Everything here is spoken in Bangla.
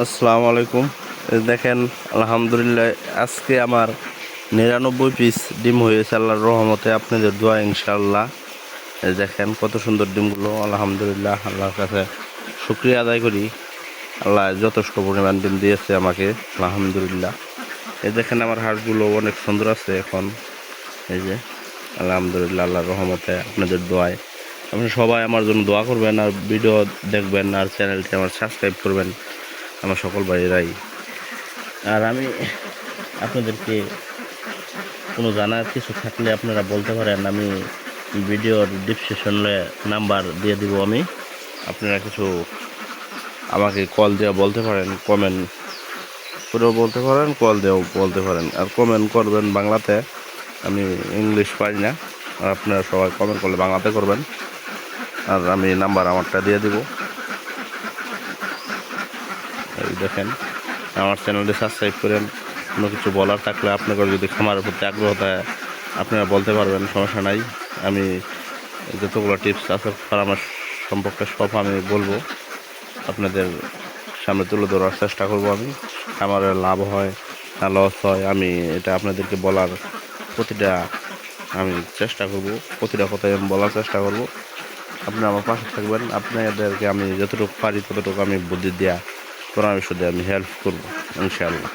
আসসালামু আলাইকুম। এই দেখেন, আলহামদুলিল্লাহ আজকে আমার 99 পিস ডিম হয়েছে আল্লাহর রহমতে, আপনাদের দোয়া ইনশাআল্লাহ। এই দেখেন কত সুন্দর ডিমগুলো, আলহামদুলিল্লাহ আল্লাহর কাছে শুকরিয়া আদায় করি। আল্লাহ যথেষ্ট পরিমাণ ডিম দিয়েছে আমাকে, আলহামদুলিল্লাহ। এই দেখেন আমার হাঁসগুলো অনেক সুন্দর আছে এখন। এই যে আলহামদুলিল্লাহ আল্লাহর রহমতে, আপনাদের দোয়ায় আপনারা সবাই আমার জন্য দোয়া করবেন, আর ভিডিও দেখবেন, আর চ্যানেলটি আমার সাবস্ক্রাইব করবেন আমার সকল ভাইয়েরাই। আর আমি আপনাদেরকে কোনো জানার কিছু থাকলে আপনারা বলতে পারেন, আমি ভিডিওর ডিসক্রিপশনে নাম্বার দিয়ে দিব। আমি আপনারা কিছু আমাকে কল দিয়ে বলতে পারেন, কমেন্ট করেও বলতে পারেন, কল দিয়েও বলতে পারেন। আর কমেন্ট করবেন বাংলাতে, আমি ইংলিশ পারি না। আর আপনারা সবাই কমেন্ট করলে বাংলাতে করবেন, আর আমি নাম্বার আমারটা দিয়ে দিব। এই দেখেন, আমার চ্যানেলটি সাবস্ক্রাইব করেন। কোনো কিছু বলার থাকলে আপনাদের যদি খামারের প্রতি আগ্রহ থাকে আপনারা বলতে পারবেন, সমস্যা নাই। আমি যতগুলো টিপস আছে ফার্মার সম্পর্কে সব আমি বলবো, আপনাদের সামনে তুলে ধরার চেষ্টা করব। আমি খামারের লাভ হয় না লস হয়, আমি এটা আপনাদেরকে বলার প্রতিটা আমি চেষ্টা করব, প্রতিটা কথাই আমি বলার চেষ্টা করব। আপনি আমার পাশে থাকবেন, আপনাদেরকে আমি যতটুকু পারি ততটুকু আমি বুদ্ধি দেওয়া, পরামর্শ দিয়ে আমি হেল্প করবো ইনশাআল্লাহ।